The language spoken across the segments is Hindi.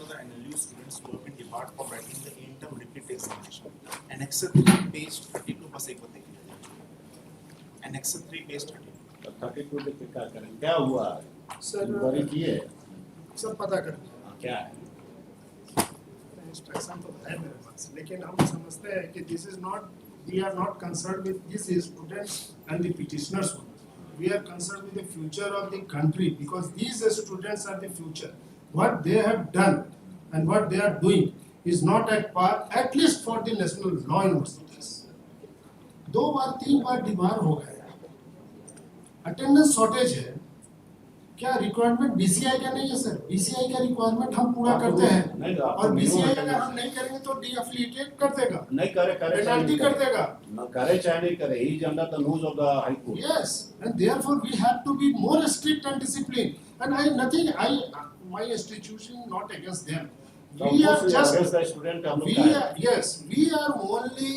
of the NLU students who have been debarred for writing the in-term repeat examination. Annex 3 page 32 बस एक बार देख लीजिए. Annex 3 page 32. 32 देख के क्या करें? क्या हुआ? सर इंक्वायरी किए? सब पता कर क्या है? इंस्ट्रक्शन तो है मेरे पास, लेकिन हम समझते हैं कि this is not, we are not concerned with this students and the petitioners, we are concerned with the future of the country, because these students are the future. What they have done and what they are doing is not at par, at least for the national law universities. 2 bar 3 bar debar हो गए, अटेंडेंस शॉर्टेज है, क्या रिक्वायरमेंट बीसीआई का नहीं है सर? बीसीआई का रिक्वायरमेंट हम पूरा करते हैं, और बीसीआई अगर हम नहीं करेंगे तो डीएफिलिएटेड कर देगा, नहीं करे पेनल्टी कर देगा. न करे चाहे नहीं करे, he is under the nose of the high court. Yes, and therefore we have to be more strict and disciplined. And my institution not against them. We are just, student हम we लोग are, yes, we are only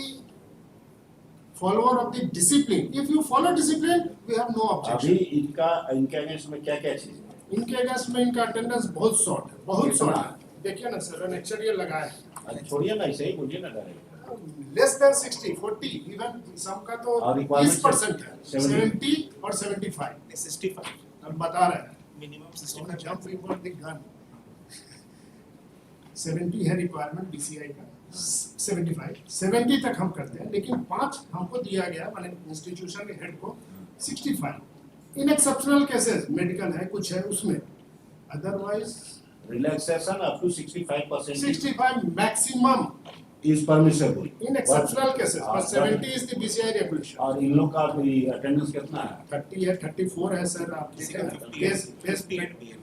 follower of the discipline. If you follow discipline, we have no अभी objection. इनके अगेंस्ट में क्या क्या चीज है? इनके अगेंस्ट में इनका अटेंडेंस बहुत शॉर्ट है, बहुत कितना? शॉर्ट है. देखिए ना सर, अनेक्चर ये लगा है. अरे छोड़िए ना, ऐसे ही बोलिए ना direct. Less than 60, 40, even some का तो और requirement 30% है, 70 और 75. 65. हम बता रहे हैं. Minimum So 65. jump before the gun. 70 है रिक्वायरमेंट बीसीआई का, 75, 70 तक हम करते हैं, लेकिन 5 हमको दिया गया, माने इंस्टीट्यूशन के हेड को 65. इन एक्सेप्शनल केसेस मेडिकल है, कुछ है उसमें, otherwise relaxation up to 65% 65 maximum is permissible in exceptional cases, but 70 is the BCI regulation. और इन लोग का भी अटेंडेंस कितना है? 30 है, 34 है सर, आप किसी देखें का ना, 58 भी है.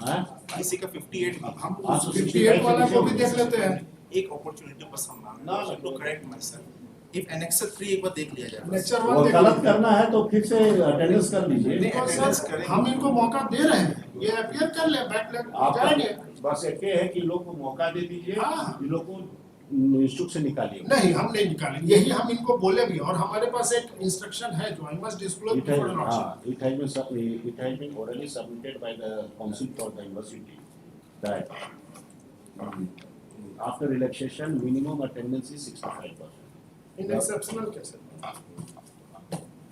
हैं? किसी का 58 भी है. हम हाँ, उस तो 58 वाला को भी देख लेते हैं. एक अपॉर्चुनिटी बस हम ना, to correct myself. If annex 3 एक बार देख लिया जाए. लेक्चर वो 1 देख गलत लेते हैं. करना है तो फिर से अटेंडेंस कर लीजिए. देखो attendance सर, करेंगे. हम इनको मौका दे रहे हैं, ये अपियर कर ले, बैकलैग आप जाएंगे. बस एक है कि लोग को मौका दे दीजिए, हाँ. इन लोग को इंस्टीट्यूट से निकालिए. नहीं, हम नहीं निकालेंगे, यही हम इनको बोले भी, और हमारे पास एक इंस्ट्रक्शन है जो I must disclose It has, before lordship. it has been orally submitted by the council for the university that after relaxation minimum attendance is 65%. In exceptional cases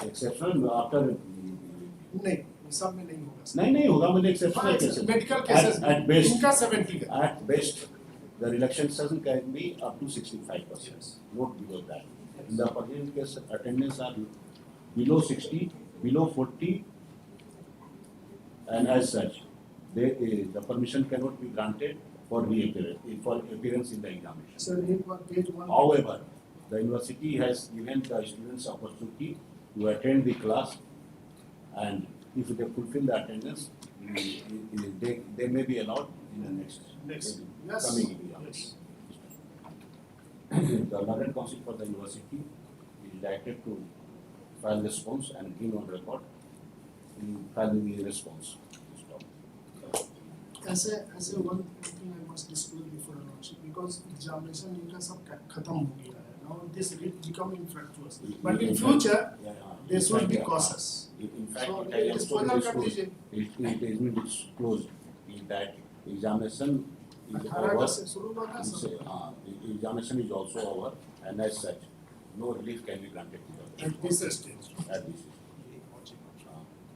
Exceptional after नहीं, सब में नहीं होगा सर. नहीं होगा, मतलब exceptional cases. Medical cases At best. इनका 70 है. At best, the relaxation can be up to 65%, not below that. In the particular case, attendance are below 60, below 40, and as such, the permission cannot be granted for appearance in the examination. Sir एक बार page 1. However, the university has given the students opportunity to attend the class, and if they fulfill the attendance, they may be allowed in the next Yes. coming exams. The learned council for the university is directed to file response and bring on record filing the response. ऐसे one thing I must disclose before lordship, because examination इनका सब खत्म हो गया है. Now this become infructuous. But in future, they should be cautious. In fact, So, it has disposal also कर been दीजिए. it has been disclosed that examination is 18 over. अगस्त से शुरू हुआ था sir. Examination is also over, and as such, no relief can be granted to the At this stage. at this stage.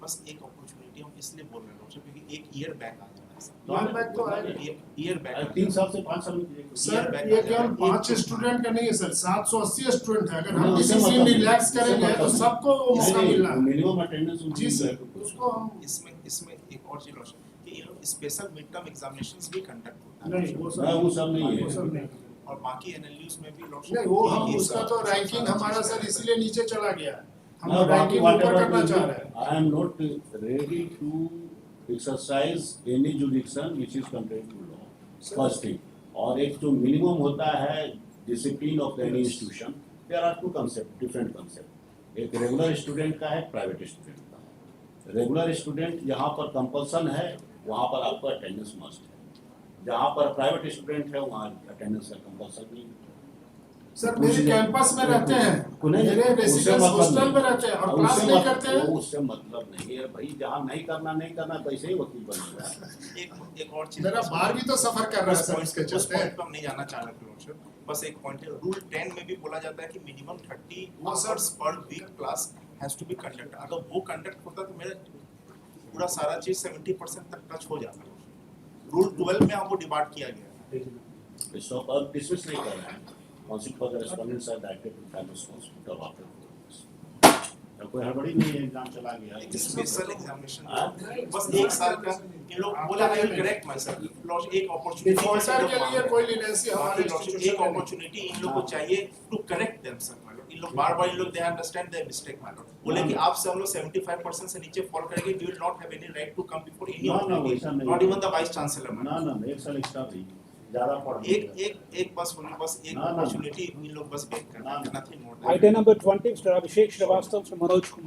बस एक अपॉर्चुनिटी हम इसलिए बोल रहे हैं क्योंकि एक ईयर बैक आ जाना है सर. Year back तो आएगा. ईयर बैक 3 साल से 5 साल में सर ये केवल 5 स्टूडेंट का नहीं है सर, 780 स्टूडेंट है. अगर हम नहीं, उससे डिसीजन मतलब- रिलैक्स करेंगे उससे तो मतलब- सबको वो मौका मिलना है. मिनिमम अटेंडेंस जी सर, उसको हम इसमें एक और चीज रोशन कि ये लोग स्पेशल मिड टर्म एग्जामिनेशंस भी कंडक्ट होता है. नहीं, वो सब नहीं है। वो सब नहीं. और बाकी एनएलयूज में भी रोशन नहीं, वो हम उसका तो रैंकिंग हमारा सर इसलिए नीचे चला गया है. हम Now, रैंकिंग ऊपर करना चाह रहे हैं. I am not ready to exercise any jurisdiction which is contrary to law. First thing. और एक जो मिनिमम होता है discipline of any institution, there are 2 concepts, different concepts. एक रेगुलर स्टूडेंट का है, प्राइवेट स्टूडेंट का है. रेगुलर स्टूडेंट यहाँ पर कंपल्सन है, वहाँ पर आपका अटेंडेंस मस्ट है. जहाँ पर प्राइवेट स्टूडेंट है वहाँ अटेंडेंस का कंपल्सन नहीं है. सर मेरे कैंपस में रहते हैं, नहीं, मेरे उससे रेसिडेंस मतलब हॉस्टल नहीं। में रहते हैं और उससे क्लास नहीं मत- करते हैं। वो उससे मतलब नहीं है भाई, जहाँ नहीं करना पैसे ही वकील बनेगा। एक और चीज मेरा बार भी तो सफर कर रहा है सर इसके उस चलते। पॉइंट पे हम नहीं जाना चाह रहे थे लॉर्डशिप। बस एक पॉइंट है, रूल 10 में भी बोला जाता है कि मिनिमम 30 वो sir- hours per week class has to be conduct. अगर वो कंडक्ट होता तो मेरा पूरा सारा चीज 70% तक टच हो जाता। रूल 12 में हमको डिबार्ट किया गया है। इसको अब डिसमिस नहीं कर रहे हैं। Council for the respondents are directed to file response to water. कोई हड़बड़ी नहीं है, एग्जाम चला गया। एक स्पेशल एग्जामिनेशन हाँ? बस एक साल का। इन लोग बोला I will correct my sir Lord, एक अपॉर्चुनिटी डिफॉल्टर के लिए कोई लीनियंसी हमारे एक इंस्टीट्यूशन में नहीं। अपॉर्चुनिटी इन लोग को चाहिए to correct them sir my lord. इन लोग बार-बार इन लोग they understand their mistake my lord. बोले कि आपसे हम लोग 75% से नीचे फॉल करेंगे, we will not have any right to come before any वैसा नहीं। Not even the vice chancellor my ना एक साल एक्स्ट्रा भी ज्यादा पढ़ एक बस होनी, बस एक ना, ना। अपॉर्चुनिटी इन लोग बस वेट करना, ना, ना। Nothing more. Item number 20, Mr. Abhishek Srivastava from Manoj Kumar.